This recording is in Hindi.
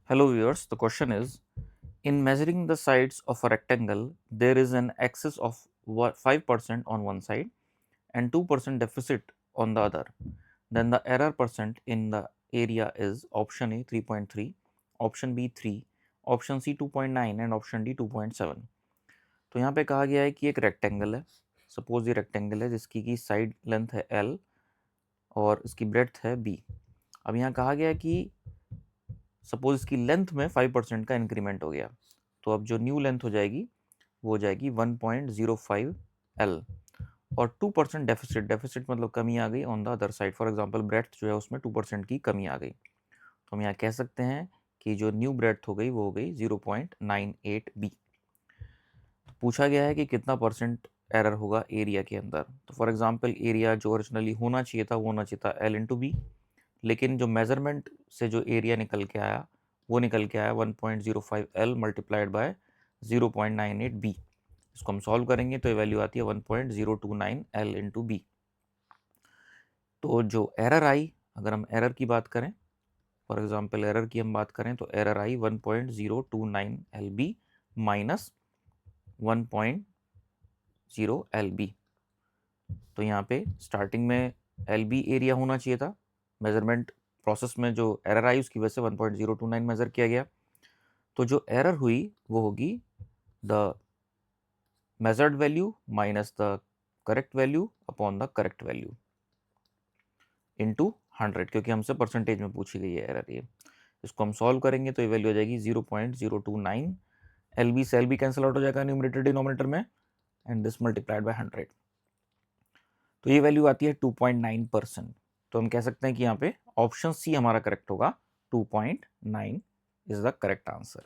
Hello viewers, the question is, in measuring the sides of a rectangle, there is an excess of 5% on one side and 2% deficit on the other. Then the error percent in the area is option A 3.3, option B 3, option C 2.9 and option D 2.7. तो यहाँ पे कहा गया है कि एक रेक्टेंगल है, सपोज ये रेक्टेंगल है जिसकी की साइड लेंथ है L और इसकी ब्रेड्थ है B। अब यहाँ कहा गया है कि सपोज इसकी लेंथ में 5% का इंक्रीमेंट हो गया, तो अब जो न्यू लेंथ हो जाएगी वो हो जाएगी 1.05 L और 2% डेफिसिट, डेफिसिट मतलब कमी आ गई on the other side. For example breadth जो है उसमें 2% की कमी आ गई, तो हम यहाँ कह सकते हैं कि जो न्यू ब्रेड्थ हो गई वो हो गई 0.98 B। तो पूछा गया है कि कितना परसेंट एरर होगा एरिया के अंदर। तो फॉर एग्जांपल एरिया जो ओरिजिनली होना चाहिए था वो होना चाहिए था L इंटू बी, लेकिन जो मेजरमेंट से जो एरिया निकल के आया वो निकल के आया 1.05 L मल्टीप्लाइड बाय 0.98 B। इसको हम सॉल्व करेंगे तो ये वैल्यू आती है 1.029 L इंटू बी। तो जो एरर आई, अगर हम एरर की बात करें, फॉर एग्जांपल एरर की हम बात करें तो एरर आई 1.029 LB माइनस 1.0 LB। तो यहाँ पे स्टार्टिंग में LB एरिया होना चाहिए था, मेजरमेंट प्रोसेस में जो एरर आई उसकी वजह से 1.029 मेजर किया गया। तो जो एरर हुई वो होगी the measured value minus the correct value upon the correct value into 100, क्योंकि हमसे परसेंटेज में पूछी गई है एरर ये। इसको हम सॉल्व करेंगे तो ये वैल्यू आ जाएगी 0.029 LB से LB कैंसिल आउट हो जाएगा न्यूमरेटर डिनोमिनेटर में एंड दिस मल्टीप्लाइड बाय 100। तो ये वैल्यू आती है 2.9%। तो हम कह सकते हैं कि यहाँ पे ऑप्शन सी हमारा करेक्ट होगा, 2.9 इज द करेक्ट आंसर।